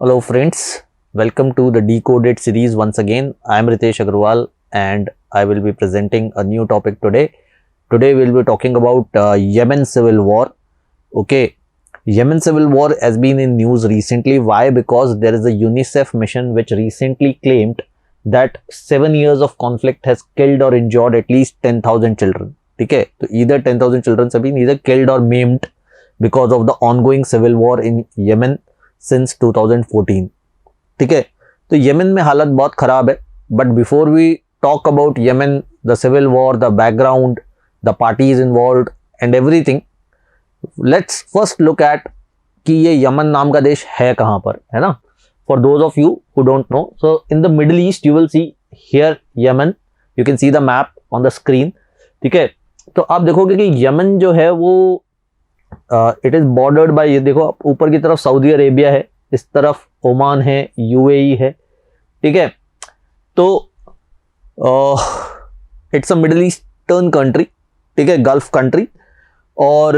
Hello friends, welcome to the Decoded series once again. I am Ritesh Agarwal and I will be presenting a new topic today. Today we will be talking about Yemen civil war. Okay, Yemen civil war has been in news recently. Why? Because there is a UNICEF mission which recently claimed that 7 years of conflict has killed or injured at least 10,000 children. Okay, so either 10,000 children have been either killed or maimed because of the ongoing civil war in Yemen since 2014. ठीक है, तो Yemen में हालत बहुत ख़राब है. But before we talk about Yemen, the civil war, the background, the parties involved and everything, let's first look at कि ये यमन नाम का देश है कहाँ पर, है ना. For those of you who don't know, so in the middle east you will see here Yemen. You can see the map on the screen. ठीक है, तो आप देखोगे कि यमन जो है वो इट इज बॉर्डर्ड बाय, ये देखो ऊपर की तरफ सऊदी अरेबिया है, इस तरफ ओमान है, यूएई है. ठीक है, तो it's a middle eastern country. ठीक है, गल्फ कंट्री. और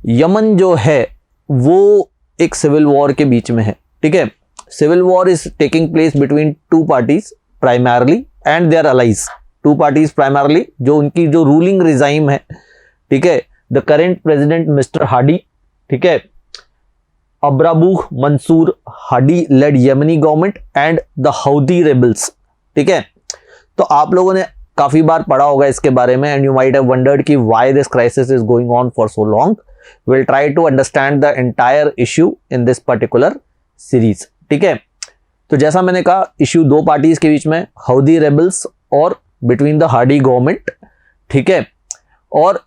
यमन जो है वो एक सिविल वॉर के बीच में है. ठीक है, civil war is taking place between two parties primarily and their allies. Two parties primarily, जो उनकी जो रूलिंग रिजाइम है. ठीक है, the current president mister Hadi, ठीक है, Abdrabbuh Mansour Hadi led Yemeni government and the Houthi rebels. ठीक है, तो आप लोगों ने काफी बार पढ़ा होगा इसके बारे में and you might have wondered कि why this crisis is going on for so long. Will try to understand the entire issue in this particular series. ठीक है, तो जैसा मैंने कहा, इश्यू दो पार्टीज के बीच में, हौदी रेबल्स और बिटवीन द हाडी गवर्नमेंट. ठीक है, और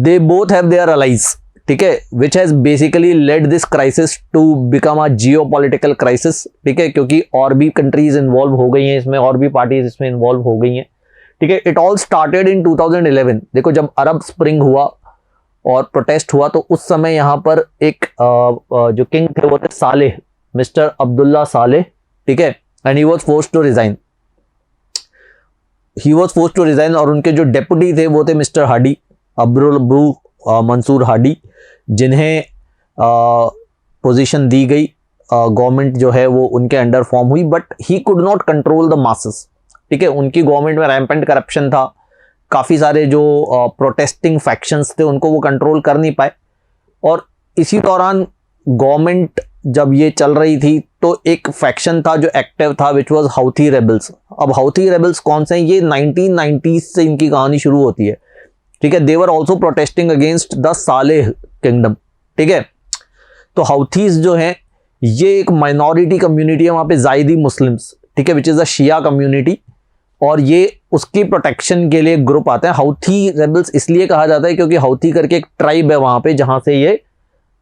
they both have their allies. ठीक है, which has basically led this crisis to become a geopolitical crisis. ठीक है, क्योंकि और भी कंट्रीज इन्वॉल्व हो गई हैं इसमें, और भी पार्टीज इसमें इन्वॉल्व हो गई हैं. ठीक है, इट ऑल स्टार्टेड इन 2011. देखो, जब अरब स्प्रिंग हुआ और प्रोटेस्ट हुआ तो उस समय यहाँ पर एक जो किंग थे वो थे सालेह, मिस्टर अब्दुल्ला सालेह. ठीक है, and he was forced to resign. और उनके जो डेप्यूटी थे वो थे मिस्टर हाडी, अब्राबू मंसूर हाडी, जिन्हें पोजीशन दी गई. गवर्नमेंट जो है वो उनके अंडर फॉर्म हुई, but he could not control the masses. ठीक है, उनकी गवर्नमेंट में रैम्पेंट करप्शन था. काफ़ी सारे जो प्रोटेस्टिंग फैक्शंस थे उनको वो कंट्रोल कर नहीं पाए. और इसी दौरान गवर्नमेंट जब ये चल रही थी तो एक फैक्शन था जो एक्टिव था, विच वॉज हौथी रेबल्स. अब हौथी रेबल्स कौन से हैं? ये 1990s से इनकी कहानी शुरू होती है. ठीक है, they were also protesting against the Saleh kingdom. ठीक है, तो हाउथीज जो हैं ये एक माइनॉरिटी कम्युनिटी है वहाँ पे, जायदी मुस्लिम्स. ठीक है, which is a Shia community. और ये उसकी प्रोटेक्शन के लिए ग्रुप आते हैं. हाउथी रेबल्स इसलिए कहा जाता है क्योंकि हाउथी करके एक ट्राइब है वहाँ पे जहाँ से ये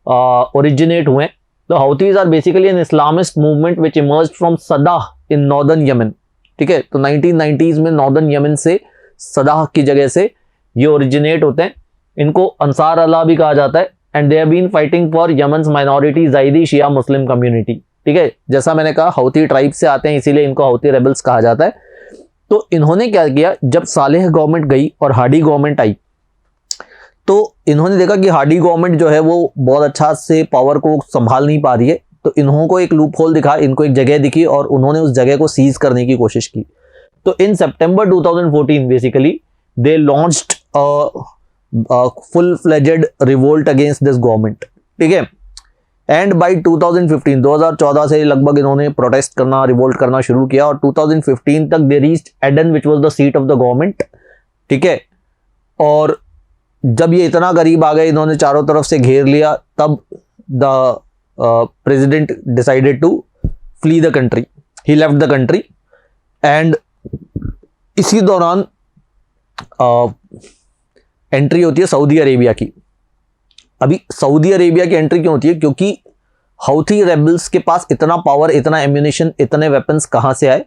ओरिजिनेट हुए. तो Houthis are basically an Islamist movement which emerged from Saada in northern Yemen. ठीक है, तो 1990s में नॉर्दर्न यमन से सदाह की जगह से ये ओरिजिनेट होते हैं. इनको अंसार अल्लाह भी कहा जाता है and they have been fighting for Yemen's minority Zaidi Shia Muslim community. ठीक है, जैसा मैंने कहा हाउथी ट्राइब से आते हैं, इसीलिए इनको हाउथी रेबल्स कहा जाता है. तो इन्होंने क्या किया, जब सालेह गवर्नमेंट गई और हाडी गवर्नमेंट आई तो इन्होंने देखा कि हाडी गवर्नमेंट जो है वो बहुत अच्छा से पावर को संभाल नहीं पा रही है. तो इन्हों को एक लूप होल दिखा, इनको एक जगह दिखी और उन्होंने उस जगह को सीज करने की कोशिश की. तो इन सितंबर 2014 basically they launched a full-fledged revolt against this government. ठीक है, एंड बाई 2014 से लगभग इन्होंने प्रोटेस्ट करना, रिवोल्ट करना शुरू किया और 2015 तक they reached Aden which was the seat of the government. ठीक है, और जब ये इतना करीब आ गए, इन्होंने चारों तरफ से घेर लिया, तब the president decided to flee the country. He left the country and इसी दौरान एंट्री होती है सऊदी अरेबिया की. अभी सऊदी अरेबिया की एंट्री क्यों होती है? क्योंकि हाउथी रेबल्स के पास इतना पावर, इतना एम्यूनिशन, इतने वेपन्स कहां से आए?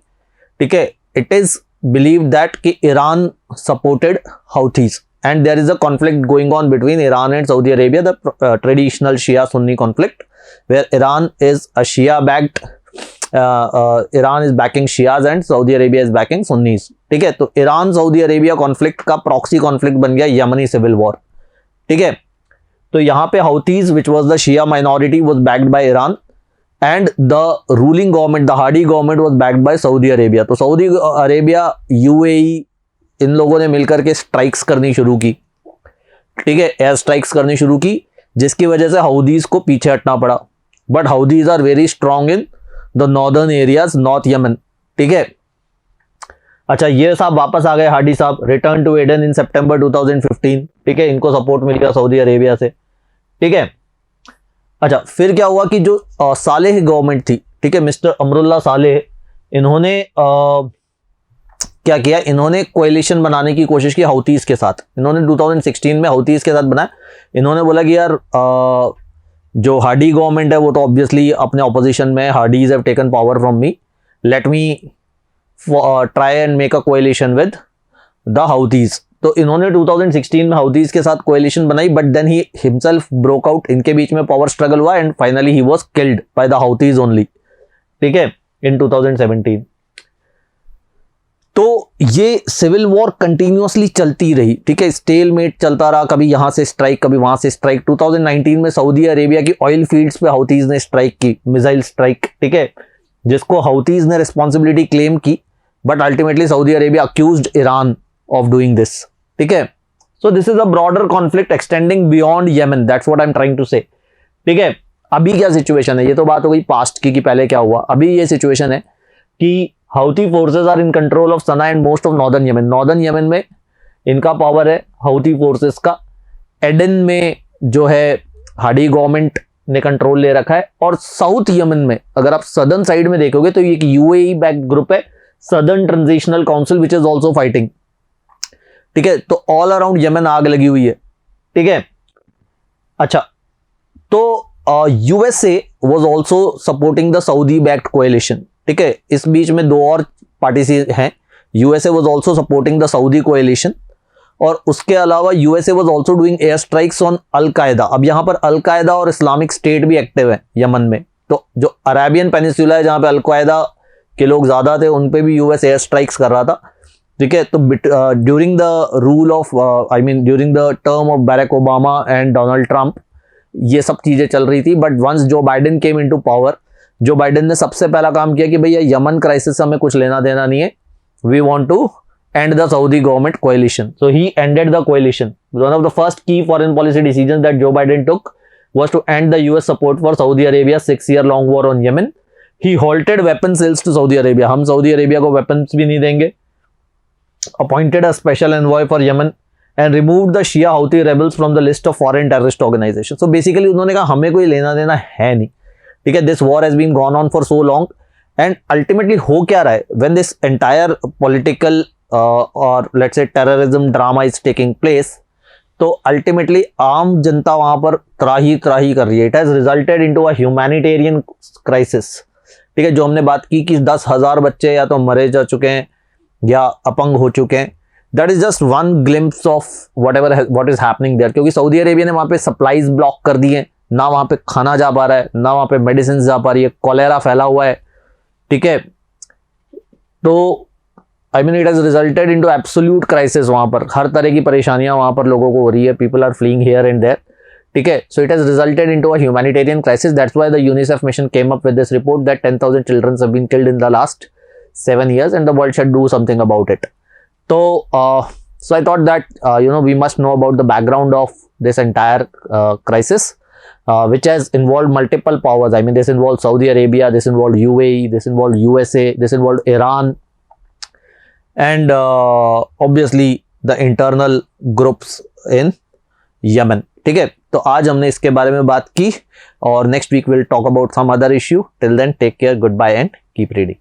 ठीक है, इट इज बिलीव दैट कि Iran supported Houthis and there is a conflict going on between Iran and Saudi Arabia, the traditional Shia Sunni conflict, where Iran is a Shia backed, Iran is backing Shias and Saudi Arabia is backing Sunnis. ठीक है, तो Iran Saudi Arabia conflict का proxy conflict बन गया यमनी civil war. ठीक है, तो यहाँ पे Houthis which was the Shia minority was backed by Iran and the ruling government, the Hadi government was backed by Saudi Arabia. तो सऊदी अरेबिया, यूएई, इन लोगों ने मिलकर के स्ट्राइक्स करनी शुरू की, ठीक है, एयर स्ट्राइक्स करनी शुरू की, जिसकी वजह से हाउदीज को पीछे हटना पड़ा। But Houthis are very strong in the northern areas, north Yemen, ठीक है। अच्छा, ये साहब वापस आ गए, हार्डी साहब, रिटर्न टू एडन इन सितंबर 2015, ठीक है, इनको सपोर्ट मिल गया सऊदी अरेबिया से, ठीक है। अच्छा, फिर क्या हुआ कि जो सालेह गवर्नमेंट थी, ठीक है, मिस्टर अमरुल्लाह सालेह, इन्होंने क्या किया, इन्होंने कोएलिशन बनाने की कोशिश की हाउतीज के साथ। इन्होंने 2016 में हाउतीज के साथ बनाया। इन्होंने बोला कि यार जो हार्डी गवर्नमेंट है वो तो ऑब्वियसली अपने ऑपोजिशन में, Hadis have taken power from me, let me try and make a coalition with the Houthis. तो इन्होंने 2016 में हाउतीज के साथ कोएलिशन बनाई, but then he himself broke out, इनके बीच में पावर स्ट्रगल हुआ and finally he was killed by the Houthis only, ठीक है, इन 2017। तो ये सिविल वॉर कंटिन्यूअसली चलती रही, ठीक है, स्टेलमेट चलता रहा, कभी यहां से स्ट्राइक, कभी वहां से स्ट्राइक। 2019 में सऊदी अरेबिया की ऑयल फील्ड्स पे हाउतीज ने स्ट्राइक की, मिसाइल स्ट्राइक, ठीक है, जिसको हाउतीज ने रिस्पॉन्सिबिलिटी क्लेम की, but ultimately Saudi Arabia accused Iran of doing this, ठीक है। So this is a broader conflict extending beyond Yemen, that's what I am trying to say, ठीक है। अभी क्या सिचुएशन है, ये तो बात हो गई पास्ट की कि पहले क्या हुआ। अभी ये सिचुएशन है कि Houthi forces are in control of Sanaa and most of northern Yemen. Northern Yemen में इनका पावर है हाउती फोर्सेस का। एडन में जो है हार्डी गवर्नमेंट ने कंट्रोल ले रखा है। और साउथ यमन में अगर आप सदर्न साइड में देखोगे तो ये एक यूएई बैक्ड ग्रुप है, southern transitional council, which is also fighting, ठीक है। तो ऑल अराउंड यमन आग लगी हुई है, ठीक है। अच्छा, तो USA was also supporting the Saudi backed coalition, ठीक है। इस बीच में दो और पार्टी हैं, USA was also supporting the Saudi coalition, और उसके अलावा USA was also doing air strikes on Al Qaeda. अब यहां पर अल कायदा और इस्लामिक स्टेट भी एक्टिव है यमन में। तो जो अरेबियन पेनिसुला है, जहां पे अल कायदा के लोग ज्यादा थे, उन पे भी यूएस एयर स्ट्राइक्स कर रहा था, ठीक है। तो during the rule of during the term of Barack Obama and Donald Trump ये सब चीजें चल रही थी। But once Joe Biden came into power, Joe Biden ने सबसे पहला काम किया कि भैया यमन क्राइसिस से हमें कुछ लेना देना नहीं है, we want to end the Saudi government coalition. So he ended the coalition. One of the first key foreign policy decisions that Joe Biden took was to end the US support for Saudi Arabia 6-year long war on Yemen. He halted weapon sales to Saudi Arabia. हम Saudi Arabia को weapons भी नहीं देंगे। Appointed a special envoy for Yemen and removed the Shia Houthi rebels from the list of foreign terrorist organizations. So basically उन्होंने कहा हमें कोई लेना देना है नहीं, ठीक है। This war has been gone on for so long and ultimately हो क्या रहा है, when this entire political or let's say terrorism drama is taking place, तो अल्टीमेटली आम जनता वहां पर त्राही त्राही कर रही है। It has resulted into a humanitarian crisis, ठीक है। जो हमने बात की कि 10,000 बच्चे या तो मरे जा चुके हैं या अपंग हो चुके हैं, that is just one glimpse of what is happening there. क्योंकि सऊदी अरेबिया ने वहां पे सप्लाईज ब्लॉक कर दी है, ना वहां पे खाना जा पा रहा है, ना वहां पे मेडिसिन जा पा रही है, कॉलेरा फैला हुआ है, ठीक है। तो I mean, it has resulted into absolute crisis वहां पर। हर तरह की परेशानियां वहां पर लोगों को हो रही है। People are fleeing here and there, ठीक है। So it has resulted into a humanitarian crisis. That's why the UNICEF mission came up with this report that 10,000 children have been killed in the last 7 years and the world should do something about it. So I thought that we must know about the background of this entire crisis, which has involved multiple powers. I mean, this involved Saudi Arabia, this involved UAE, this involved USA, this involved Iran, and obviously the internal groups in Yemen, ठीक है। तो आज हमने इसके बारे में बात की और next week will talk about some other issue. Till then take care, goodbye and keep reading.